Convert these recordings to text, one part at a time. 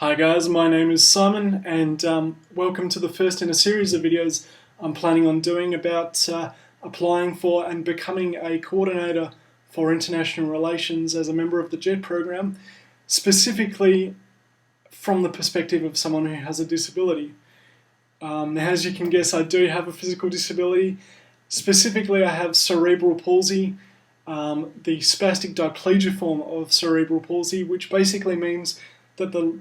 Hi guys, my name is Simon and welcome to the first in a series of videos I'm planning on doing about applying for and becoming a coordinator for international relations as a member of the JET program, specifically from the perspective of someone who has a disability. As you can guess, I do have a physical disability. Specifically, I have cerebral palsy, the spastic diplegia form of cerebral palsy, which basically means that the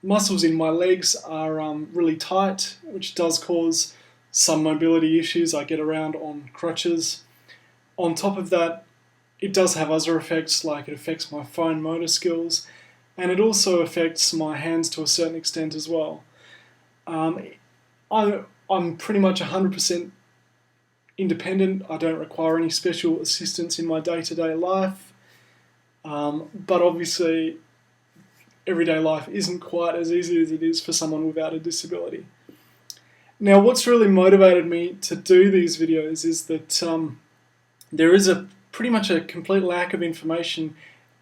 muscles in my legs are really tight, which does cause some mobility issues. I get around on crutches. On top of that, it does have other effects, like it affects my fine motor skills, and it also affects my hands to a certain extent as well. I'm pretty much 100% independent. I don't require any special assistance in my day-to-day life, but obviously everyday life isn't quite as easy as it is for someone without a disability. Now, what's really motivated me to do these videos is that there is pretty much a complete lack of information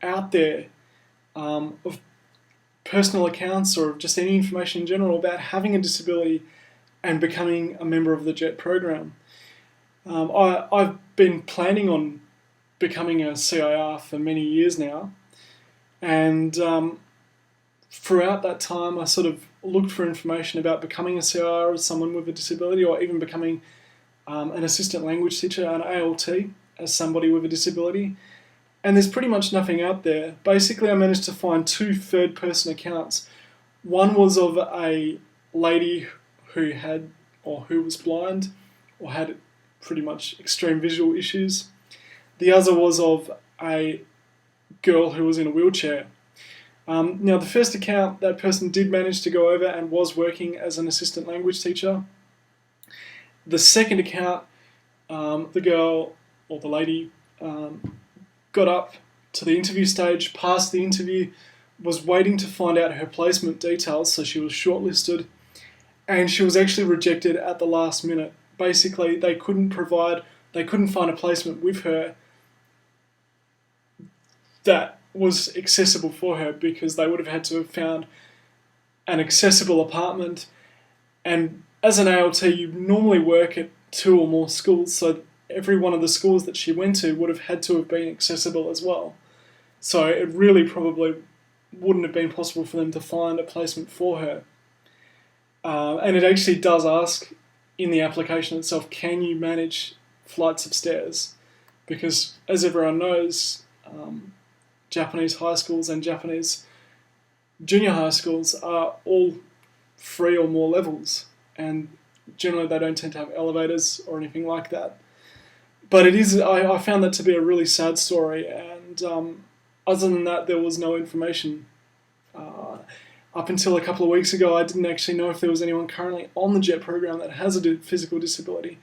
out there of personal accounts or just any information in general about having a disability and becoming a member of the JET program. I've been planning on becoming a CIR for many years now, and throughout that time, I sort of looked for information about becoming a CIR as someone with a disability, or even becoming an assistant language teacher, an ALT, as somebody with a disability. And there's pretty much nothing out there. Basically, I managed to find two third-person accounts. One was of a lady who was blind, or had pretty much extreme visual issues. The other was of a girl who was in a wheelchair. Now, the first account, that person did manage to go over and was working as an assistant language teacher. The second account, the girl or the lady got up to the interview stage, passed the interview, was waiting to find out her placement details, so she was shortlisted, and she was actually rejected at the last minute. Basically, they couldn't find a placement with her that was accessible for her, because they would have had to have found an accessible apartment. And as an ALT, you normally work at 2 or more schools, so every one of the schools that she went to would have had to have been accessible as well. So it really probably wouldn't have been possible for them to find a placement for her. And it actually does ask in the application itself, can you manage flights of stairs? Because as everyone knows, Japanese high schools and Japanese junior high schools are all 3 or more levels, and generally they don't tend to have elevators or anything like that. But I found that to be a really sad story, and other than that, there was no information. Up until a couple of weeks ago, I didn't actually know if there was anyone currently on the JET program that has a physical disability.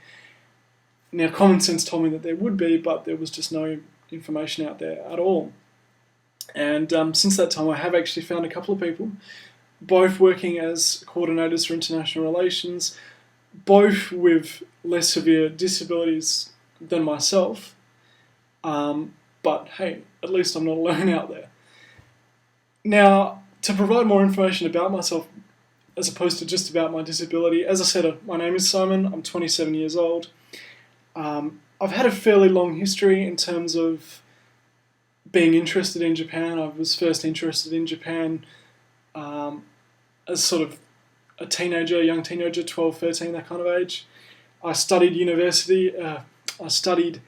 Now, common sense told me that there would be, but there was just no information out there at all. And since that time, I have actually found a couple of people, both working as coordinators for international relations, both with less severe disabilities than myself. But hey, at least I'm not alone out there. Now, to provide more information about myself, as opposed to just about my disability, as I said, my name is Simon, I'm 27 years old. I've had a fairly long history in terms of being interested in Japan. I was first interested in Japan as sort of a young teenager, 12, 13, that kind of age. I studied university. I studied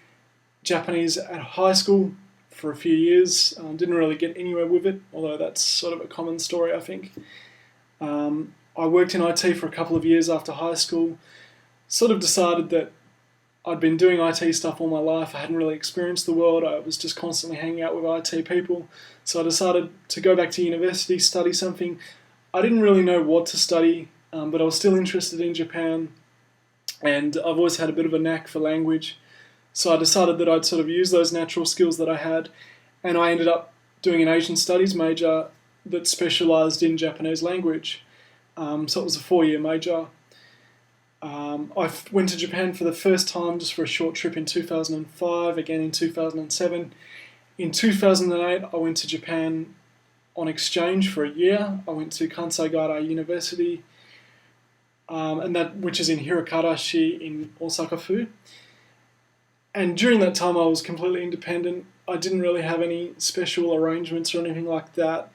Japanese at high school for a few years. Didn't really get anywhere with it, although that's sort of a common story, I think. I worked in IT for a couple of years after high school. Sort of decided that I'd been doing IT stuff all my life. I hadn't really experienced the world. I was just constantly hanging out with IT people. So I decided to go back to university, study something. I didn't really know what to study, but I was still interested in Japan. And I've always had a bit of a knack for language. So I decided that I'd sort of use those natural skills that I had. And I ended up doing an Asian Studies major that specialised in Japanese language. So it was a 4-year major. I went to Japan for the first time just for a short trip in 2005, again in 2007. In 2008, I went to Japan on exchange for a year. I went to Kansai Garai University, which is in Hirokarashi in Osaka-fu. And during that time, I was completely independent. I didn't really have any special arrangements or anything like that.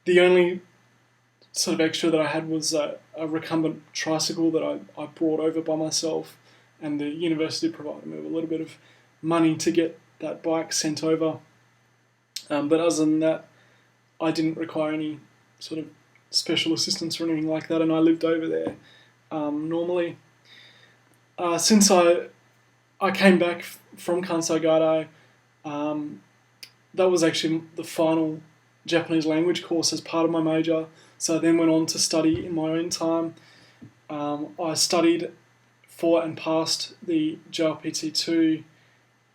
The only sort of extra that I had was a recumbent tricycle that I brought over by myself, and the university provided me with a little bit of money to get that bike sent over. But other than that, I didn't require any sort of special assistance or anything like that, and I lived over there normally. Since I came back from Kansai Garai, that was actually the final Japanese language course as part of my major. So I then went on to study in my own time. I studied for and passed the JLPT2.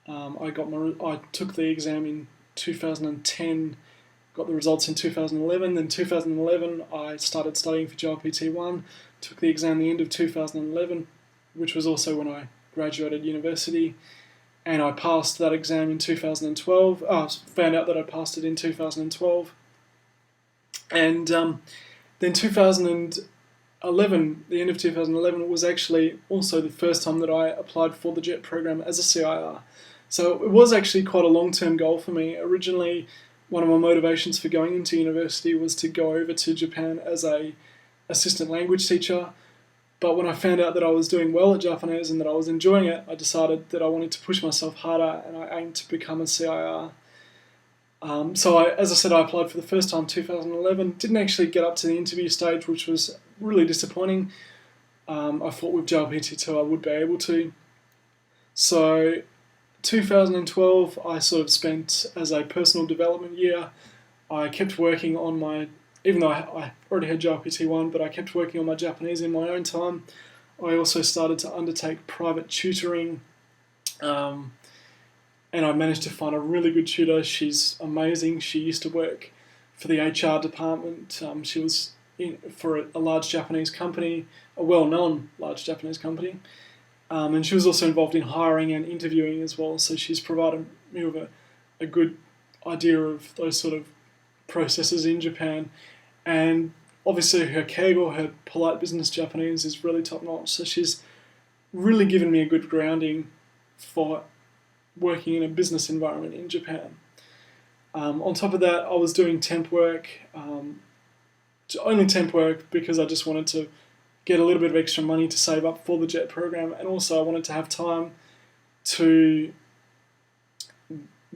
I took the exam in 2010, got the results in 2011. Then 2011, I started studying for JLPT1, took the exam the end of 2011, which was also when I graduated university, and I passed that exam in 2012. Found out that I passed it in 2012, and then 2011, the end of 2011, was actually also the first time that I applied for the JET program as a CIR. So it was actually quite a long-term goal for me. Originally, one of my motivations for going into university was to go over to Japan as a assistant language teacher. But when I found out that I was doing well at Japanese and that I was enjoying it, I decided that I wanted to push myself harder, and I aimed to become a CIR. As I said, I applied for the first time in 2011. Didn't actually get up to the interview stage, which was really disappointing. I thought with JLPT2 I would be able to. So 2012 I sort of spent as a personal development year. I kept working on my, even though I already had JLPT1, but I kept working on my Japanese in my own time. I also started to undertake private tutoring, and I managed to find a really good tutor. She's amazing. She used to work for the HR department. She was for a large Japanese company, a well-known large Japanese company. And she was also involved in hiring and interviewing as well. So she's provided me with a good idea of those sort of processes in Japan. And obviously her keigo, her polite business Japanese, is really top-notch. So she's really given me a good grounding for working in a business environment in Japan. On top of that, I was doing temp work, only temp work because I just wanted to get a little bit of extra money to save up for the JET program, and also I wanted to have time to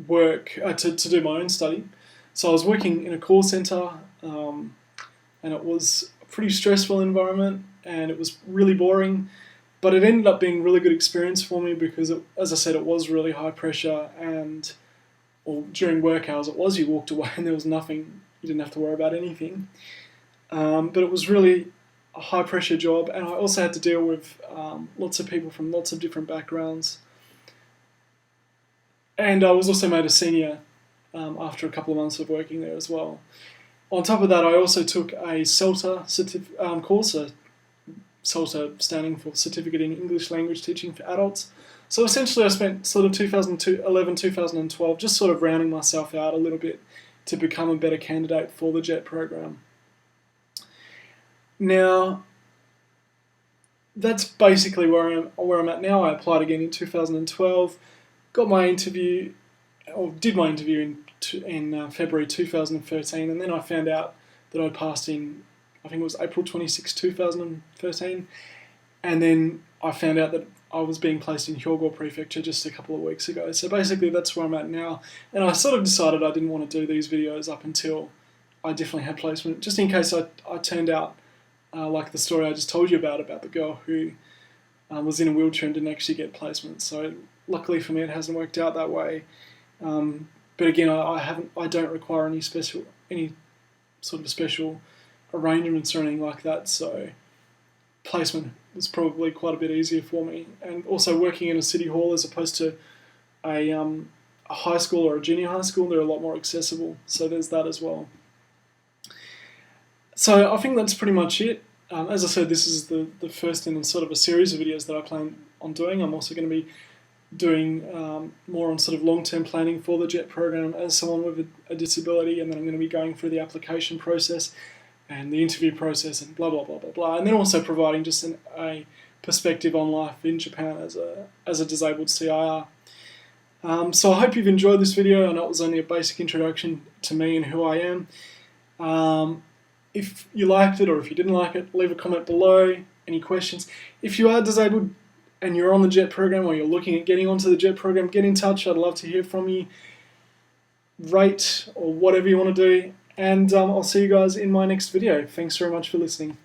work, to do my own study. So I was working in a call centre, and it was a pretty stressful environment, and it was really boring. But it ended up being a really good experience for me because, as I said, it was really high pressure, and during work hours you walked away and there was nothing, you didn't have to worry about anything. But it was really a high pressure job, and I also had to deal with lots of people from lots of different backgrounds. And I was also made a senior after a couple of months of working there as well. On top of that, I also took a CELTA course, CELTA standing for Certificate in English Language Teaching for Adults. So essentially I spent sort of 2011, 2012 just sort of rounding myself out a little bit to become a better candidate for the JET program. Now, that's basically where I'm at now. I applied again in 2012, got my interview, or did my interview in February 2013, and then I found out that I passed in, I think it was April 26, 2013, and then I found out that I was being placed in Hyogo Prefecture just a couple of weeks ago. So basically that's where I'm at now, and I sort of decided I didn't want to do these videos up until I definitely had placement, just in case I turned out like the story I just told you about the girl who was in a wheelchair and didn't actually get placement. So luckily for me it hasn't worked out that way. But again, I don't require any sort of special arrangements or anything like that, so placement was probably quite a bit easier for me. And also working in a city hall as opposed to a high school or a junior high school, they're a lot more accessible, so there's that as well. So I think that's pretty much it. As I said, this is the first in sort of a series of videos that I plan on doing. I'm also going to be doing more on sort of long-term planning for the JET program as someone with a disability, and then I'm going to be going through the application process and the interview process and blah blah blah blah blah, and then also providing just a perspective on life in Japan as a disabled CIR. So I hope you've enjoyed this video. I know it was only a basic introduction to me and who I am. If you liked it or if you didn't like it, leave a comment below. Any questions? If you are disabled and you're on the JET program or you're looking at getting onto the JET program, get in touch. I'd love to hear from you. Rate or whatever you want to do. And I'll see you guys in my next video. Thanks very much for listening.